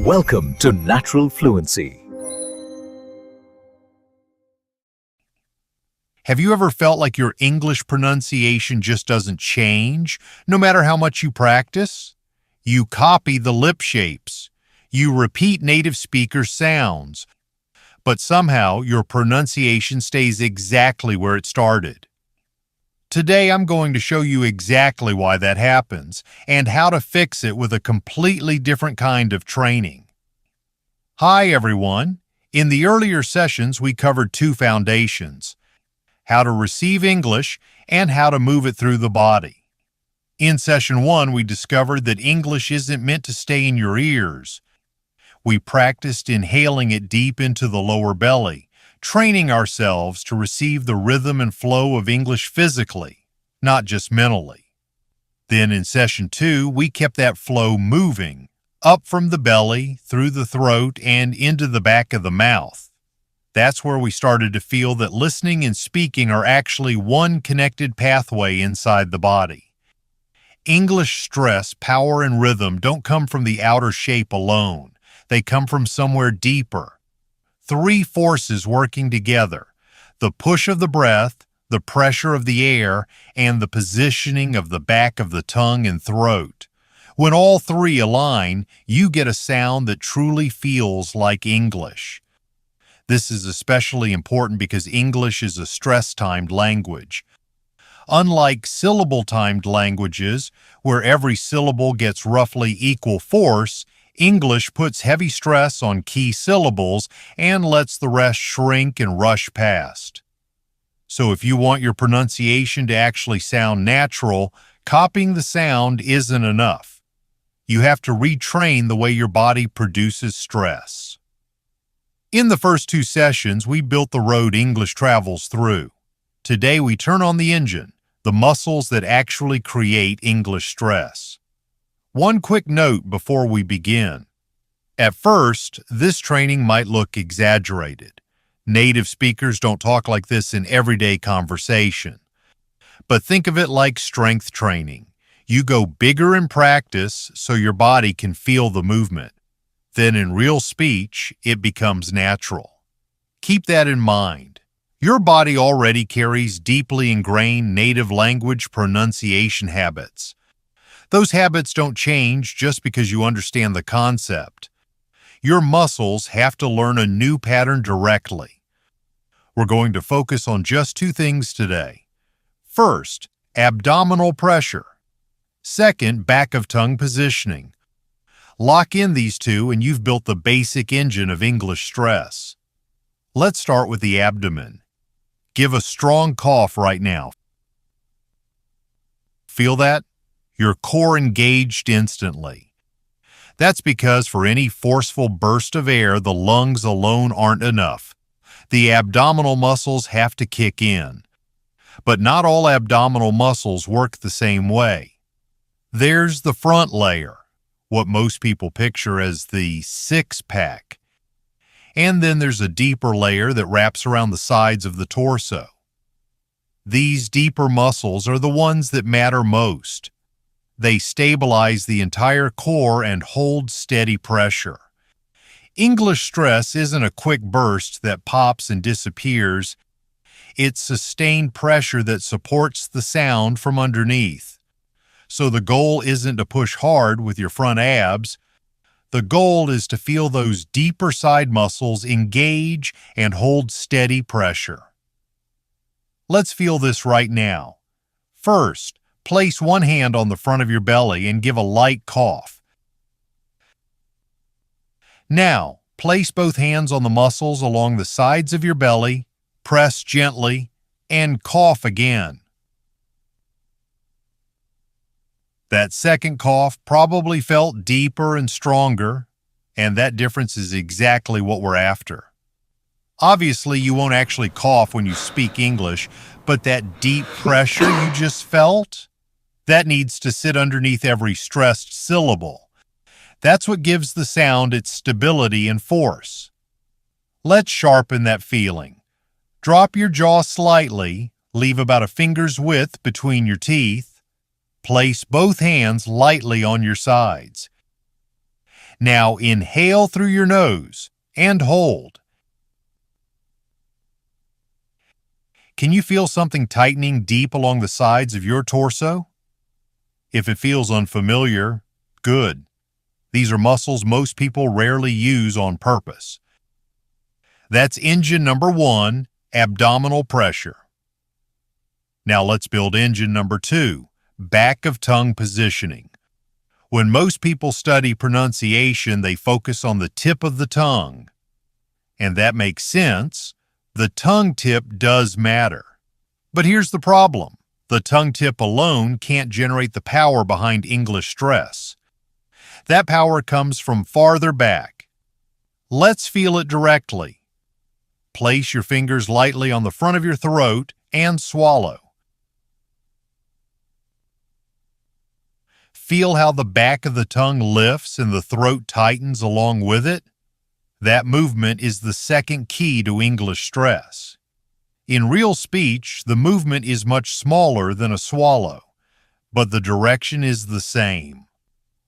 Welcome to Natural Fluency. Have you ever felt like your English pronunciation just doesn't change, no matter how much you practice? You copy the lip shapes. You repeat native speakers' sounds. But somehow your pronunciation stays exactly where it started. Today I'm going to show you exactly why that happens and how to fix it with a completely different kind of training. Hi everyone. In the earlier sessions we covered two foundations: how to receive English and how to move it through the body. In session 1 we discovered that English isn't meant to stay in your ears. We practiced inhaling it deep into the lower belly, training ourselves to receive the rhythm and flow of English physically, not just mentally. Then in session 2, we kept that flow moving, up from the belly, through the throat, and into the back of the mouth. That's where we started to feel that listening and speaking are actually one connected pathway inside the body. English stress, power, and rhythm don't come from the outer shape alone. They come from somewhere deeper. Three forces working together: the push of the breath, the pressure of the air, and the positioning of the back of the tongue and throat. When all three align, you get a sound that truly feels like English. This is especially important because English is a stress-timed language. Unlike syllable-timed languages, where every syllable gets roughly equal force, English puts heavy stress on key syllables and lets the rest shrink and rush past. So if you want your pronunciation to actually sound natural, copying the sound isn't enough. You have to retrain the way your body produces stress. In the first two sessions, we built the road English travels through. Today we turn on the engine, the muscles that actually create English stress. One quick note before we begin. At first, this training might look exaggerated. Native speakers don't talk like this in everyday conversation. But think of it like strength training. You go bigger in practice so your body can feel the movement. Then in real speech, it becomes natural. Keep that in mind. Your body already carries deeply ingrained native language pronunciation habits. Those habits don't change just because you understand the concept. Your muscles have to learn a new pattern directly. We're going to focus on just two things today. First, abdominal pressure. Second, back of tongue positioning. Lock in these two and you've built the basic engine of English stress. Let's start with the abdomen. Give a strong cough right now. Feel that? Your core engaged instantly. That's because for any forceful burst of air, the lungs alone aren't enough. The abdominal muscles have to kick in. But not all abdominal muscles work the same way. There's the front layer, what most people picture as the six-pack. And then there's a deeper layer that wraps around the sides of the torso. These deeper muscles are the ones that matter most. They stabilize the entire core and hold steady pressure. English stress isn't a quick burst that pops and disappears. It's sustained pressure that supports the sound from underneath. So the goal isn't to push hard with your front abs. The goal is to feel those deeper side muscles engage and hold steady pressure. Let's feel this right now. First, place one hand on the front of your belly and give a light cough. Now, place both hands on the muscles along the sides of your belly, press gently, and cough again. That second cough probably felt deeper and stronger, and that difference is exactly what we're after. Obviously, you won't actually cough when you speak English, but that deep pressure you just felt, that needs to sit underneath every stressed syllable. That's what gives the sound its stability and force. Let's sharpen that feeling. Drop your jaw slightly, leave about a finger's width between your teeth. Place both hands lightly on your sides. Now inhale through your nose and hold. Can you feel something tightening deep along the sides of your torso? If it feels unfamiliar, good. These are muscles most people rarely use on purpose. That's engine number 1, abdominal pressure. Now let's build engine number 2, back of tongue positioning. When most people study pronunciation, they focus on the tip of the tongue. And that makes sense. The tongue tip does matter. But here's the problem. The tongue tip alone can't generate the power behind English stress. That power comes from farther back. Let's feel it directly. Place your fingers lightly on the front of your throat and swallow. Feel how the back of the tongue lifts and the throat tightens along with it? That movement is the second key to English stress. In real speech, the movement is much smaller than a swallow, but the direction is the same.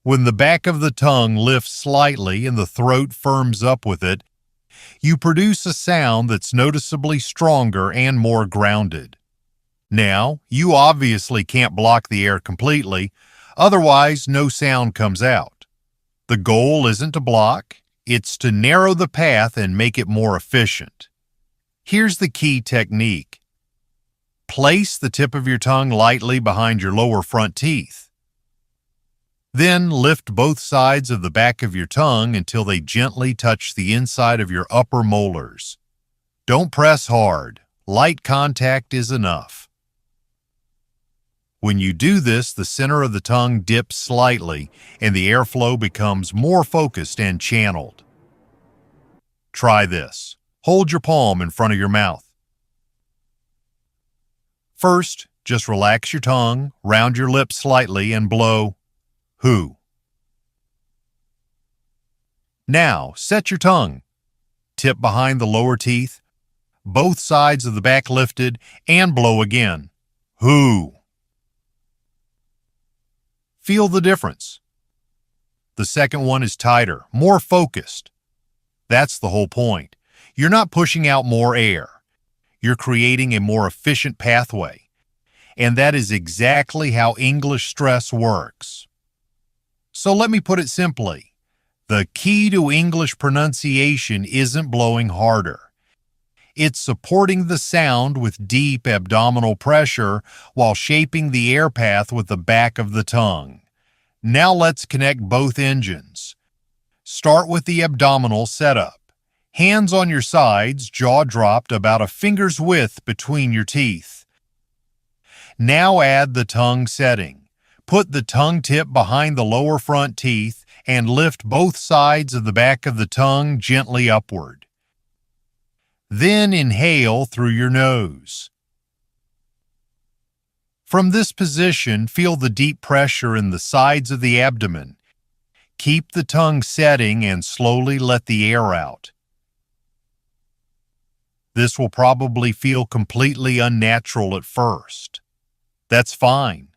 When the back of the tongue lifts slightly and the throat firms up with it, you produce a sound that's noticeably stronger and more grounded. Now, you obviously can't block the air completely, otherwise no sound comes out. The goal isn't to block, it's to narrow the path and make it more efficient. Here's the key technique. Place the tip of your tongue lightly behind your lower front teeth. Then lift both sides of the back of your tongue until they gently touch the inside of your upper molars. Don't press hard. Light contact is enough. When you do this, the center of the tongue dips slightly and the airflow becomes more focused and channeled. Try this. Hold your palm in front of your mouth. First, just relax your tongue, round your lips slightly, and blow "hoo." Now, set your tongue. Tip behind the lower teeth, both sides of the back lifted, and blow again. "Hoo." Feel the difference. The second one is tighter, more focused. That's the whole point. You're not pushing out more air. You're creating a more efficient pathway. And that is exactly how English stress works. So let me put it simply. The key to English pronunciation isn't blowing harder. It's supporting the sound with deep abdominal pressure while shaping the air path with the back of the tongue. Now let's connect both engines. Start with the abdominal setup. Hands on your sides, jaw dropped about a finger's width between your teeth. Now add the tongue setting. Put the tongue tip behind the lower front teeth and lift both sides of the back of the tongue gently upward. Then inhale through your nose. From this position, feel the deep pressure in the sides of the abdomen. Keep the tongue setting and slowly let the air out. This will probably feel completely unnatural at first. That's fine.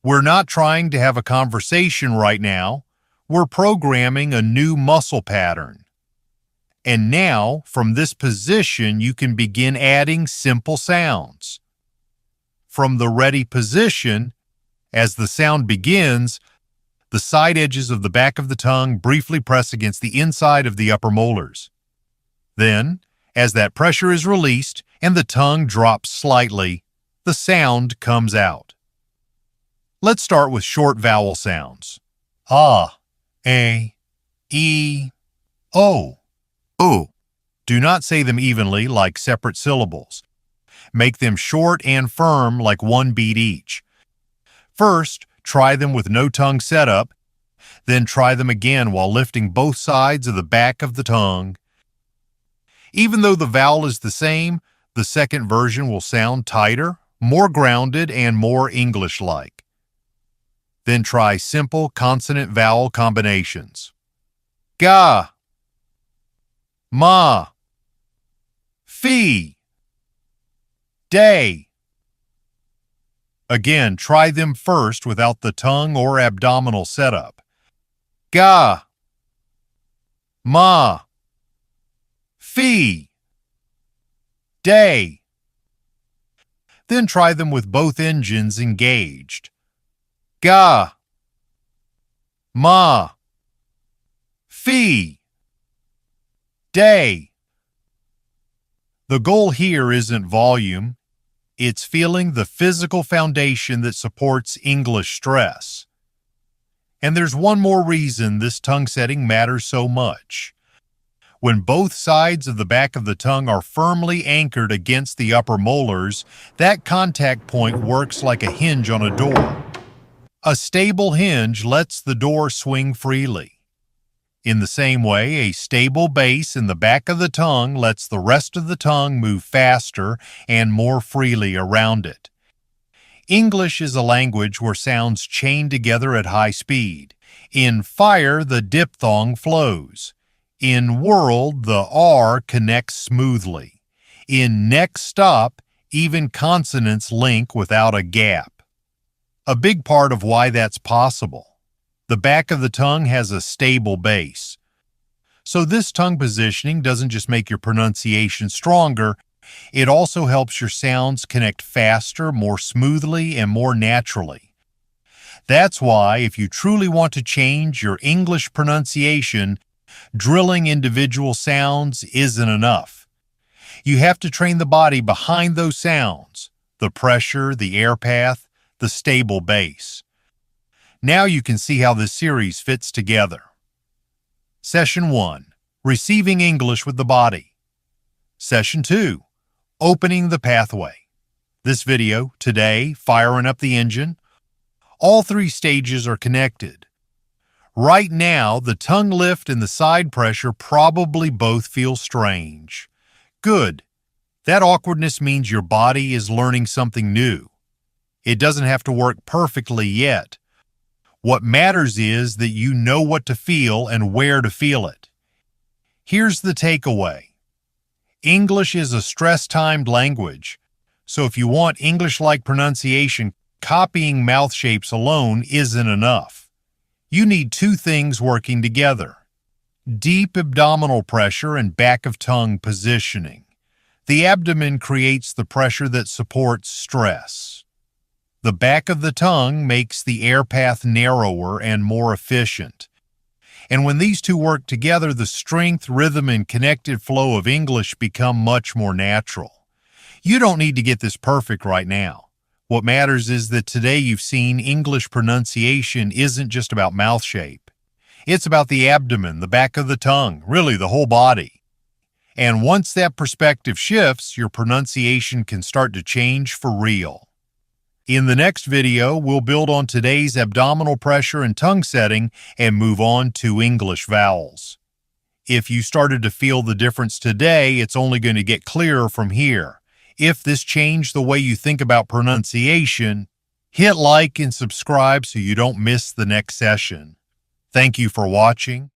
We're not trying to have a conversation right now. We're programming a new muscle pattern. And now, from this position, you can begin adding simple sounds. From the ready position, as the sound begins, the side edges of the back of the tongue briefly press against the inside of the upper molars. Then, as that pressure is released and the tongue drops slightly, the sound comes out. Let's start with short vowel sounds. Ah, a, e, o. O. Do not say them evenly like separate syllables. Make them short and firm like one beat each. First, try them with no tongue setup, then try them again while lifting both sides of the back of the tongue. Even though the vowel is the same, the second version will sound tighter, more grounded, and more English-like. Then try simple consonant-vowel combinations. Ga, ma, fi, day. Again, try them first without the tongue or abdominal setup. Ga, ma, fee, day. Then try them with both engines engaged. Ga, ma, fee, day. The goal here isn't volume, it's feeling the physical foundation that supports English stress. And there's one more reason this tongue setting matters so much. When both sides of the back of the tongue are firmly anchored against the upper molars, that contact point works like a hinge on a door. A stable hinge lets the door swing freely. In the same way, a stable base in the back of the tongue lets the rest of the tongue move faster and more freely around it. English is a language where sounds chain together at high speed. In fire, the diphthong flows. In world, the R connects smoothly. In next stop, even consonants link without a gap. A big part of why that's possible. The back of the tongue has a stable base. So this tongue positioning doesn't just make your pronunciation stronger, it also helps your sounds connect faster, more smoothly, and more naturally. That's why, if you truly want to change your English pronunciation, drilling individual sounds isn't enough. You have to train the body behind those sounds, the pressure, the air path, the stable base. Now you can see how this series fits together. Session 1. Receiving English with the body. Session 2. Opening the pathway. This video, today, firing up the engine. All three stages are connected. Right now, the tongue lift and the side pressure probably both feel strange. Good. That awkwardness means your body is learning something new. It doesn't have to work perfectly yet. What matters is that you know what to feel and where to feel it. Here's the takeaway. English is a stress-timed language, so if you want English-like pronunciation, copying mouth shapes alone isn't enough. You need two things working together: deep abdominal pressure and back of tongue positioning. The abdomen creates the pressure that supports stress. The back of the tongue makes the air path narrower and more efficient. And when these two work together, the strength, rhythm, and connected flow of English become much more natural. You don't need to get this perfect right now. What matters is that today you've seen English pronunciation isn't just about mouth shape. It's about the abdomen, the back of the tongue, really the whole body. And once that perspective shifts, your pronunciation can start to change for real. In the next video, we'll build on today's abdominal pressure and tongue setting and move on to English vowels. If you started to feel the difference today, it's only going to get clearer from here. If this changed the way you think about pronunciation, hit like and subscribe so you don't miss the next session. Thank you for watching.